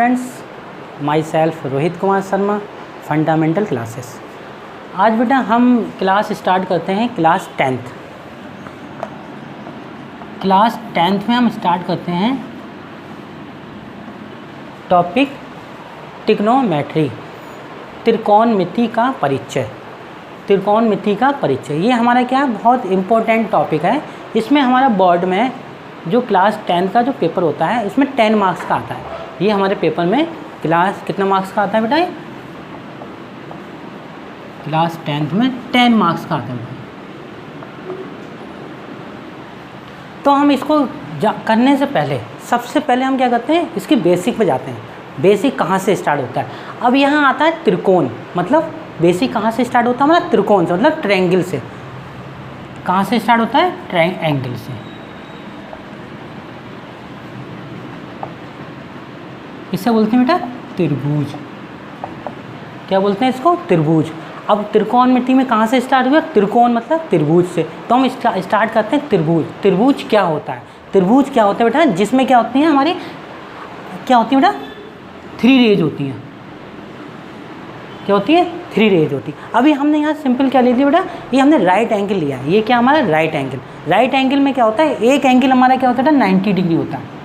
Friends, my self Rohit Kumar Sharma, fundamental classes. आज बेटा हम क्लास स्टार्ट करते हैं क्लास 10th। क्लास 10th में हम स्टार्ट करते हैं टॉपिक ट्रिग्नोमेट्री, त्रिकोणमिति का परिचय। त्रिकोणमिति का परिचय ये हमारा क्या बहुत इम्पोर्टेंट टॉपिक है। इसमें हमारा बोर्ड में जो क्लास 10 का जो पेपर होता है इसमें 10 मार्क्स का आता है। ये हमारे पेपर में क्लास कितना मार्क्स का आता है बेटा? क्लास 10th में 10 मार्क्स का आता है। तो हम इसको करने से पहले सबसे पहले हम क्या करते हैं, इसकी बेसिक पे जाते हैं। बेसिक कहाँ से स्टार्ट होता है? अब यहाँ आता है त्रिकोण, मतलब बेसिक कहाँ से स्टार्ट होता है? हमारा त्रिकोण से, मतलब ट्रायंगल से। कहाँ से स्टार्ट होता है? ट्रायंगल से। इसे बोलते हैं बेटा त्रिभुज। क्या बोलते हैं इसको? त्रिभुज। अब त्रिकोणमिति में कहाँ से स्टार्ट हुआ? त्रिकोण मतलब त्रिभुज से। तो हम स्टार्ट करते हैं त्रिभुज। त्रिभुज क्या होता है? त्रिभुज क्या होता है बेटा? जिसमें क्या होती है हमारी, क्या होती है बेटा? 3 रेज होती हैं। क्या होती है? 3 रेज होती है। अभी हमने यहाँ सिंपल क्या ले लिया बेटा? ये हमने राइट एंगल लिया है। ये क्या हमारा राइट एंगल। राइट एंगल में क्या होता है? एक एंगल हमारा क्या होता है? 90 डिग्री होता है।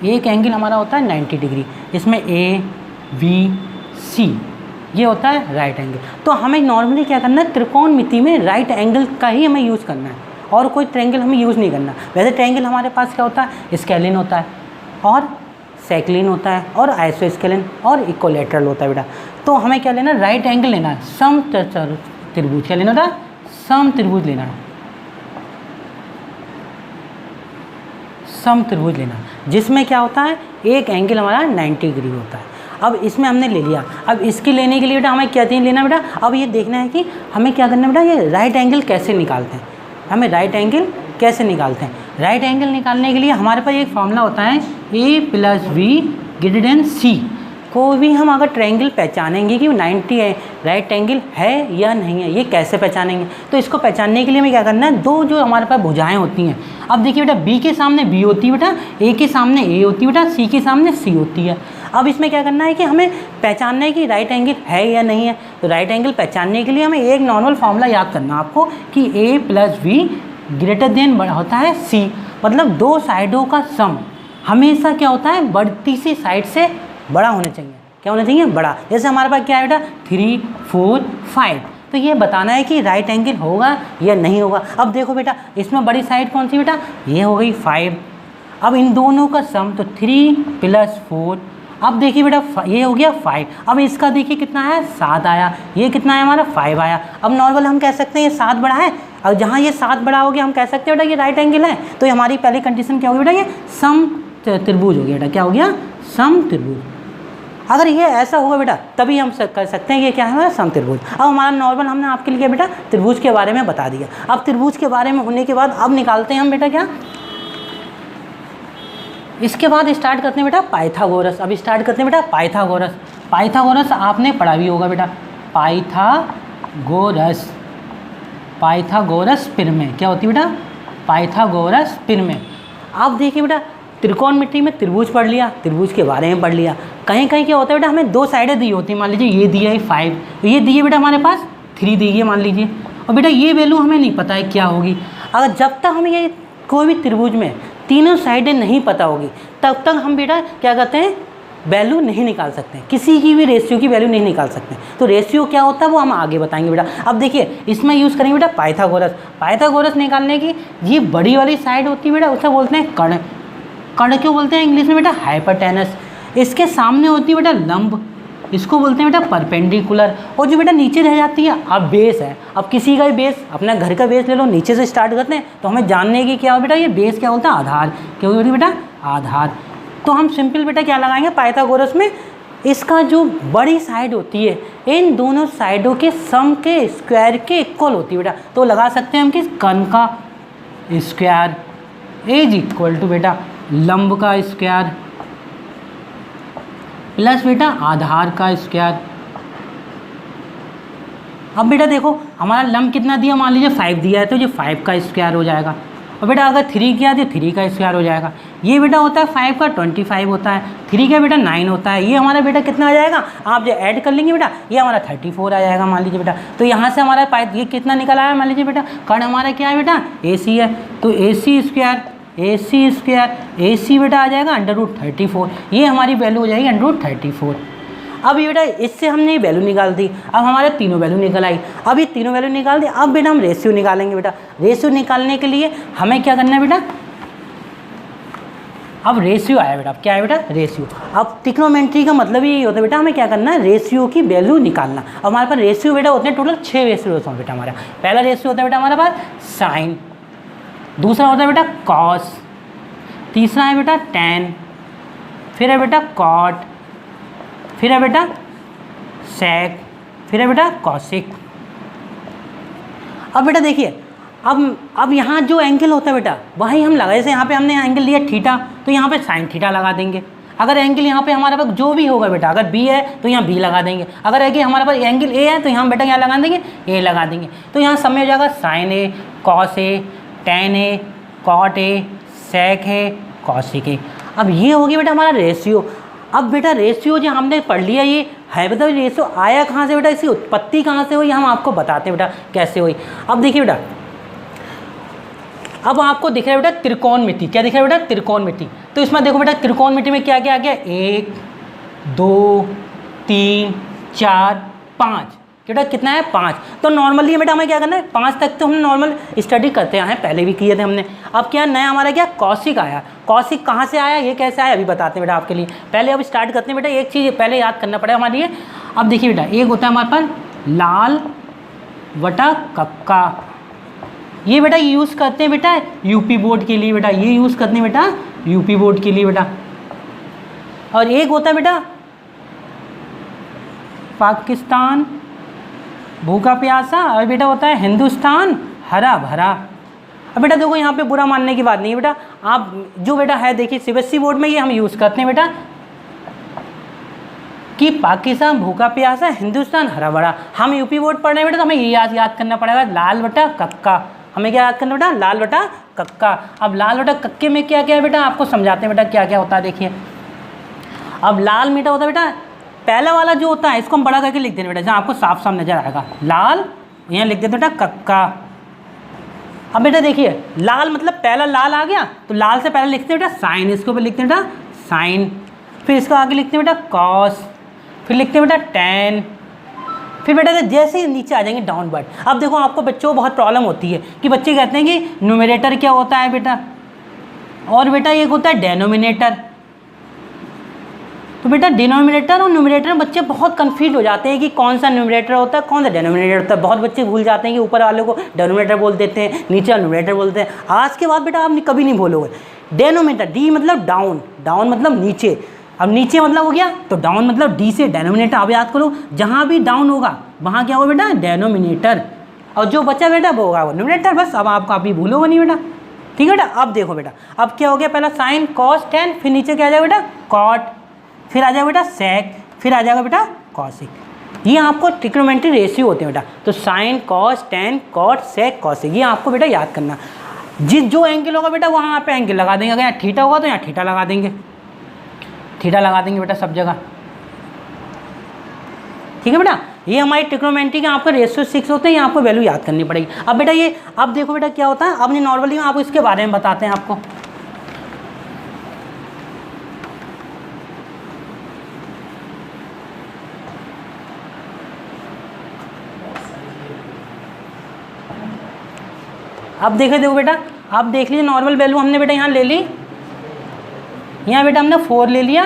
एक एंगल हमारा होता है 90 डिग्री। इसमें ए बी सी ये होता है राइट एंगल। तो हमें नॉर्मली क्या करना है, त्रिकोणमिति में राइट एंगल का ही हमें यूज़ करना है और कोई ट्रायंगल हमें यूज़ नहीं करना। वैसे ट्रायंगल हमारे पास क्या होता है? स्केलिन होता है और सेक्लिन होता है और आइसोस्केलिन और इक्विलैटरल होता है बेटा। तो हमें क्या लेना? राइट एंगल लेना है। सम त्रिभुज क्या लेना था? सम त्रिभुज लेना है। सम त्रिभुज लेना, जिसमें क्या होता है? एक एंगल हमारा 90 डिग्री होता है। अब इसमें हमने ले लिया। अब इसके लेने के लिए बेटा हमें क्या चीज़ लेना बेटा? अब ये देखना है कि हमें क्या करना है बेटा, ये राइट एंगल कैसे निकालते हैं। हमें राइट एंगल कैसे निकालते हैं? राइट एंगल निकालने के लिए हमारे पास एक फॉर्मूला होता है a + b > c। कोई भी हम अगर ट्रायंगल पहचानेंगे कि 90 है राइट एंगल है या नहीं है, ये कैसे पहचानेंगे? तो इसको पहचानने के लिए हमें क्या करना है, दो जो हमारे पास भुजाएं होती हैं। अब देखिए बेटा, b के सामने b होती है बेटा, a के सामने a होती है बेटा, c के सामने c होती है। अब इसमें क्या करना है कि हमें पहचानना है कि राइट एंगल है या नहीं है। तो राइट एंगल पहचानने के लिए हमें एक नॉर्मल फॉर्मूला याद करना है आपको कि a + b > होता है c। मतलब दो साइडों का सम हमेशा क्या होता है? बढ़ती सी साइड से बड़ा होना चाहिए। क्या होना चाहिए? बड़ा। जैसे हमारे पास क्या है बेटा? 3 4 5। तो ये बताना है कि राइट एंगल होगा या नहीं होगा। अब देखो बेटा, इसमें बड़ी साइड कौन सी बेटा? ये हो गई 5। अब इन दोनों का सम तो 3 + 4। अब देखिए बेटा, ये हो गया 5। अब इसका देखिए कितना है? 7 आया। ये कितना है हमारा? 5 आया। अब नॉर्मल हम कह सकते हैं ये 7 बड़ा है। और जहाँ ये 7 बड़ा हो गया हम कह सकते हैं बेटा ये राइट एंगल है। तो ये हमारी पहली कंडीशन क्या होगी बेटा? ये सम त्रिभुज हो गया बेटा। क्या हो गया? सम त्रिभुज। अगर ये ऐसा होगा बेटा तभी हम कर सकते हैं ये क्या है? सम त्रिभुज। अब हमारा नॉर्मल हमने आपके लिए बेटा त्रिभुज के बारे में बता दिया। अब त्रिभुज के बारे में होने के बाद अब निकालते हैं हम बेटा क्या, इसके बाद स्टार्ट करते हैं बेटा पाइथागोरस। अब स्टार्ट करते हैं बेटा पाइथागोरस। पाइथागोरस आपने पढ़ा भी होगा बेटा। पाइथागोरस, पाइथागोरस प्रमेय क्या होती है बेटा? पाइथागोरस प्रमेय। अब देखिए बेटा, त्रिकोणमिति में त्रिभुज पढ़ लिया, त्रिभुज के बारे में पढ़ लिया। कहीं कहीं क्या होता है बेटा, हमें दो साइडें दी होती हैं। मान लीजिए ये दिया है 5, तो ये दिए बेटा हमारे पास 3 दी है मान लीजिए। और बेटा ये वैल्यू हमें नहीं पता है क्या होगी। अगर जब तक हमें ये कोई भी त्रिभुज में तीनों साइडें नहीं पता होगी तब तक हम बेटा क्या कहते हैं? वैल्यू नहीं निकाल सकते, किसी की भी रेशियो की वैल्यू नहीं निकाल सकते। तो रेशियो क्या होता है वो हम आगे बताएंगे बेटा। अब देखिए इसमें यूज़ करेंगे बेटा पाइथागोरस। पाइथागोरस निकालने की ये बड़ी वाली साइड होती है बेटा, उसे बोलते हैं कर्ण। कर्ण क्यों बोलते हैं इंग्लिश में बेटा? हाइपोटेनस। इसके सामने होती है बेटा लंब, इसको बोलते हैं बेटा परपेंडिकुलर। और जो बेटा नीचे रह जाती है, अब बेस है। अब किसी का भी बेस, अपना घर का बेस ले लो, नीचे से स्टार्ट करते हैं तो हमें जानने की क्या हो बेटा, ये बेस क्या होता है? आधार। क्या होती है बेटा? आधार। तो हम सिंपल बेटा क्या लगाएंगे पाइथागोरस में, इसका जो बड़ी साइड होती है इन दोनों साइडों के सम के स्क्वायर के इक्वल होती है बेटा। तो लगा सकते हैं हम कि कर्ण का स्क्वायर = बेटा लंब का स्क्वायर प्लस बेटा आधार का स्क्वायर। अब बेटा देखो हमारा लंब कितना दिया? मान लीजिए 5 दिया है, तो ये 5 का स्क्वायर हो जाएगा। और बेटा अगर 3 किया तो 3 का स्क्वायर हो जाएगा। ये बेटा होता है 5 का 25 होता है, 3 का बेटा 9 होता है। ये हमारा बेटा कितना आ जाएगा, आप जो ऐड कर लेंगे बेटा ये हमारा 34 आ जाएगा मान लीजिए बेटा। तो यहाँ से हमारा ये कितना निकल आया मान लीजिए बेटा, कर्ण हमारा क्या है बेटा, AC है, तो AC स्क्वायर बेटा आ जाएगा √34। ये हमारी वैल्यू हो जाएगी √34। अब ये बेटा इससे हमने वैल्यू निकाल दी, अब हमारे तीनों वैल्यू निकल आई। अब ये तीनों वैल्यू निकाल दी, अब बेटा हम रेशियो निकालेंगे बेटा। रेशियो निकालने के लिए हमें क्या करना है बेटा, अब रेशियो आया बेटा, अब क्या है बेटा, रेशियो। अब ट्रिग्नोमेट्री का मतलब यही होता है बेटा, हमें क्या करना है, रेशियो की वैल्यू निकालना। अब हमारे पास रेशियो बेटा होते हैं टोटल 6 रेशियो होते हैं बेटा हमारा। पहला रेशियो होता है बेटा हमारे पास साइन, दूसरा होता है बेटा कॉस, तीसरा है बेटा टैन, फिर है बेटा कॉट, फिर है बेटा सेक, फिर है बेटा कॉसिक। अब बेटा देखिए, अब यहाँ जो एंगल होता है बेटा वही हम लगा, जैसे यहाँ पे हमने एंगल लिया थीटा, तो यहाँ पे साइन थीटा लगा देंगे। अगर एंगल यहाँ पे हमारे पास जो भी होगा बेटा, अगर बी है तो यहाँ बी लगा देंगे, अगर है कि हमारे पास एंगल ए है तो यहाँ बेटा क्या लगा देंगे, ए लगा देंगे। तो यहाँ सब में हो जाएगा sine A, cos A, tan A, cot A, sec है, कॉसिक ए। अब ये होगी बेटा हमारा रेशियो। अब बेटा रेशियो जो हमने पढ़ लिया ये है बेटा, रेशियो आया कहाँ से बेटा, इसकी उत्पत्ति कहाँ से हुई हम आपको बताते हैं बेटा कैसे हुई। अब देखिए बेटा, अब आपको दिख रहा है बेटा त्रिकोणमिति, क्या दिख रहा है बेटा, त्रिकोणमिति। तो इसमें देखो बेटा त्रिकोणमिति में क्या क्या आ गया, 1 2 3 4 5, बेटा कितना है 5। तो नॉर्मली बेटा हमें क्या करना है, 5 तक तो हम नॉर्मल स्टडी करते हैं, पहले भी किए थे हमने। अब क्या नया हमारा क्या कॉसिक आया, कॉसिक कहाँ से आया, ये कैसे आया अभी बताते हैं बेटा आपके लिए। पहले अब स्टार्ट करते हैं बेटा, एक चीज़ पहले याद करना पड़ेगा हमारे लिए। अब देखिए बेटा, एक होता है हमारे पास लाल वटा कक्का, ये बेटा यूज़ करते हैं बेटा यूपी बोर्ड के लिए बेटा, ये यूज़ करते हैं बेटा यूपी बोर्ड के लिए बेटा। और एक होता है बेटा पाकिस्तान भूखा प्यासा, और बेटा होता है हिंदुस्तान हरा भरा। अब बेटा देखो यहाँ पे बुरा मानने की बात नहीं है बेटा, आप जो बेटा है देखिए सीबीएसई बोर्ड में ये हम यूज़ करते हैं बेटा कि पाकिस्तान भूखा प्यासा हिंदुस्तान हरा भरा। हम यूपी बोर्ड पढ़ रहे हैं बेटा, तो हमें ये याद करना पड़ेगा लाल बटा कक्का। हमें क्या याद करना बेटा, लाल बटा कक्का। अब लाल बटा कक्के में क्या क्या है बेटा आपको समझाते हैं बेटा क्या क्या होता है। देखिए अब लाल मीठा होता है बेटा, पहला वाला जो होता है इसको हम बड़ा करके लिख देते हैं बेटा, जहाँ आपको साफ साफ नजर आएगा लाल, यहाँ लिख देते बेटा कक्का। अब बेटा देखिए लाल मतलब पहला लाल आ गया, तो लाल से पहले लिखते हैं बेटा साइन, इसके ऊपर लिखते हैं बेटा साइन, फिर इसको आगे लिखते हैं बेटा कॉस, फिर लिखते हैं बेटा टैन, फिर बेटा जैसे ही नीचे आ जाएंगे डाउनवर्ड। अब देखो आपको बच्चों को बहुत प्रॉब्लम होती है कि बच्चे कहते हैं कि न्यूमरेटर क्या होता है बेटा, और बेटा एक होता है डेनोमिनेटर। तो बेटा डिनोमिनेटर और न्यूमरेटर में बच्चे बहुत कंफ्यूज हो जाते हैं कि कौन सा न्यूमरेटर होता है कौन सा डेनोमिनेटर होता है। बहुत बच्चे भूल जाते हैं कि ऊपर वाले को डेनोमिनेटर बोल देते हैं, नीचे वाले न्यूमरेटर बोलते हैं। आज के बाद बेटा आप कभी नहीं बोलोगे डेनोमिनेटर, डी मतलब डाउन, डाउन मतलब नीचे, अब नीचे मतलब हो गया तो डाउन मतलब डी से डेनोमिनेटर। अब याद करो जहाँ भी डाउन होगा वहाँ क्या होगा बेटा डेनोमिनेटर, और जो बचा बेटा वो होगा न्यूमरेटर। बस अब आप कभी भूलोगे नहीं बेटा, ठीक है बेटा। अब देखो बेटा अब क्या हो गया, पहला साइन कॉस टैन, फिर नीचे क्या आ जाएगा बेटा कॉट, फिर आ जाएगा बेटा सेक, फिर आ जाएगा बेटा कॉसिक। ये आपको ट्रिग्नोमेट्री रेशियो होते हैं बेटा, तो sine cos tan cot sec cosec, ये आपको बेटा याद करना। जिस जो एंगल होगा बेटा वहाँ पे एंगल लगा देंगे, अगर यहाँ थीटा होगा तो यहाँ थीटा लगा देंगे, थीटा लगा देंगे बेटा सब जगह, ठीक है बेटा। ये हमारी ट्रिग्नोमेट्री के आपको रेशियो 6 होते हैं, ये आपको वैल्यू याद करनी पड़ेगी। अब बेटा ये अब देखो बेटा क्या होता है, अब नहीं नॉर्मली आपको इसके बारे में बताते हैं आपको। अब देखो बेटा, अब देख लीजिए नॉर्मल वैल्यू हमने बेटा यहाँ ले ली, यहाँ बेटा हमने 4 ले लिया,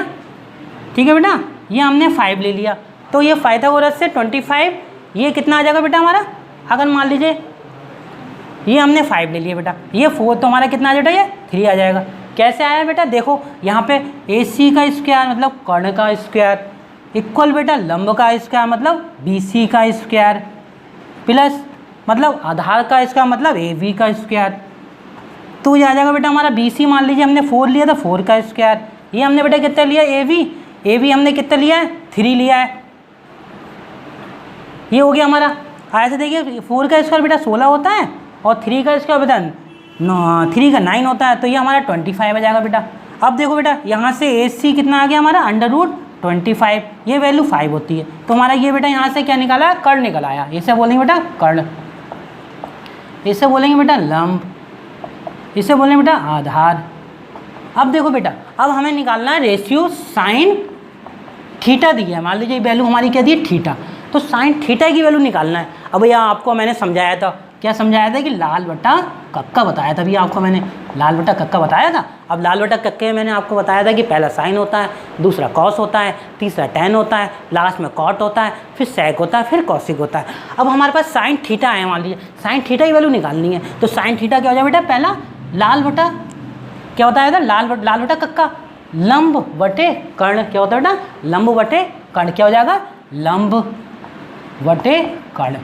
ठीक है बेटा, ये हमने 5 ले लिया। तो ये पाइथागोरस से 25, ये कितना आ जाएगा बेटा हमारा, अगर मान लीजिए ये हमने 5 ले लिया बेटा, ये 4 तो हमारा कितना आ जाएगा, ये 3 आ जाएगा। कैसे आया बेटा, देखो यहाँ पे AC का स्क्वायर मतलब कर्ण का स्क्वायर इक्वल बेटा लंब का स्क्वायर मतलब BC का स्क्वायर प्लस मतलब आधार का स्क्वायर मतलब AB का स्क्वायर। तो ये आ जाएगा बेटा हमारा BC, मान लीजिए हमने 4 लिया था 4 का स्क्वायर, ये हमने बेटा कितना लिया AB हमने कितना लिया है 3 लिया है, ये हो गया हमारा। ऐसे देखिए 4 का स्क्वायर बेटा 16 होता है और 3 का स्क्वायर बेटा 3 का 9 होता है, तो ये हमारा 25 आ जाएगा बेटा। अब देखो बेटा यहाँ से AC कितना आ गया हमारा √25, ये वैल्यू 5 होती है, तो हमारा ये बेटा यहाँ से क्या निकाला है, कर्ण निकल आया। इसे बोलेंगे बेटा कर्ण, इसे बोलेंगे बेटा लंब, इसे बोलेंगे बेटा आधार। अब देखो बेटा, अब हमें निकालना है रेशियो साइन थीटा दी है, मान लीजिए वैल्यू हमारी क्या दी है, थीटा, तो साइन थीटा की वैल्यू निकालना है। अब भैया आपको मैंने समझाया था, क्या समझाया था कि लाल बटा कक्का बताया था, भैया आपको मैंने लाल बटा कक्का बताया था। अब लाल बटा कक्के में मैंने आपको बताया था कि पहला साइन होता है, दूसरा कॉस होता है, तीसरा टैन होता है, लास्ट में कॉट होता है, फिर सेक होता है, फिर कॉसिक होता है। अब हमारे पास साइन थीटा है, मान लीजिए साइन थीटा की वैल्यू निकालनी है, तो साइन थीटा क्या हो जाए बेटा, पहला लाल बटा क्या होता है, लाल बटा कक्का, लंब बटे कर्ण क्या होता है बेटा, लंब बटे कर्ण क्या हो जाएगा, लंब बटे कर्ण।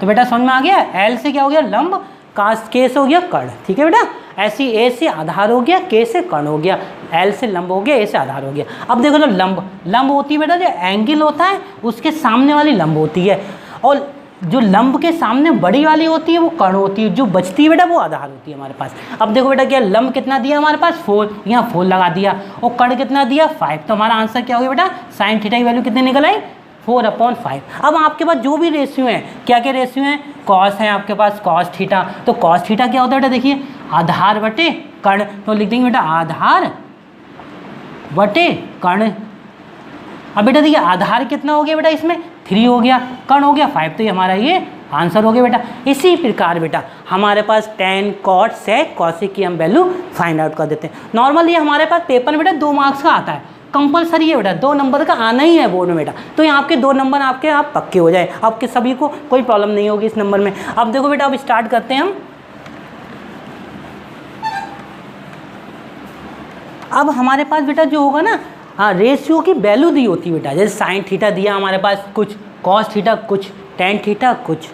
तो बेटा समझ में आ गया, एल से क्या हो गया लंब, के से हो गया कर्ण, ठीक है बेटा। ऐसी ए से आधार हो गया, के से कर्ण हो गया, एल से लंब हो गया, ए से आधार हो गया। अब देखो जो लंब होती है बेटा, जो एंगल होता है उसके सामने वाली लंब होती है, और जो लंब के सामने बड़ी वाली होती है वो कर्ण होती है, जो बचती है बेटा वो आधार होती है हमारे पास। अब देखो बेटा क्या लंब कितना दिया हमारे पास 4, यहाँ 4 लगा दिया, और कर्ण कितना दिया 5, तो हमारा आंसर क्या हो गया बेटा, साइन थीटा की वैल्यू कितनी निकल आई 4/5। अब आपके पास जो भी रेशियो हैं, क्या क्या रेशियो हैं, कॉस है आपके पास, कॉस थीटा, तो कॉस थीटा क्या होता है बेटा, देखिए आधार बटे कर्ण, तो लिख देंगे बेटा आधार बटे कर्ण। अब बेटा देखिए आधार कितना हो गया बेटा, इसमें 3 हो गया, कर्ण हो गया 5, तो ये हमारा ये आंसर हो गया बेटा। इसी प्रकार बेटा हमारे पास टैन, कॉट, सेक, कॉसिक की हम वैल्यू फाइंड आउट कर देते हैं। नॉर्मली हमारे पास पेपर में बेटा 2 मार्क्स का आता है, कंपलसरी है बेटा, 2 नंबर का आना ही है बोर्ड में बेटा, तो यहाँ आपके 2 नंबर आपके आप पक्के हो जाए, आपके सभी को कोई प्रॉब्लम नहीं होगी इस नंबर में। अब देखो बेटा, अब स्टार्ट करते हैं हम। अब हमारे पास बेटा जो होगा ना, हाँ रेशियो की वैल्यू दी होती है बेटा, जैसे साइन थीटा दिया हमारे पास कुछ, कॉस थीटा कुछ, टैन थीटा कुछ,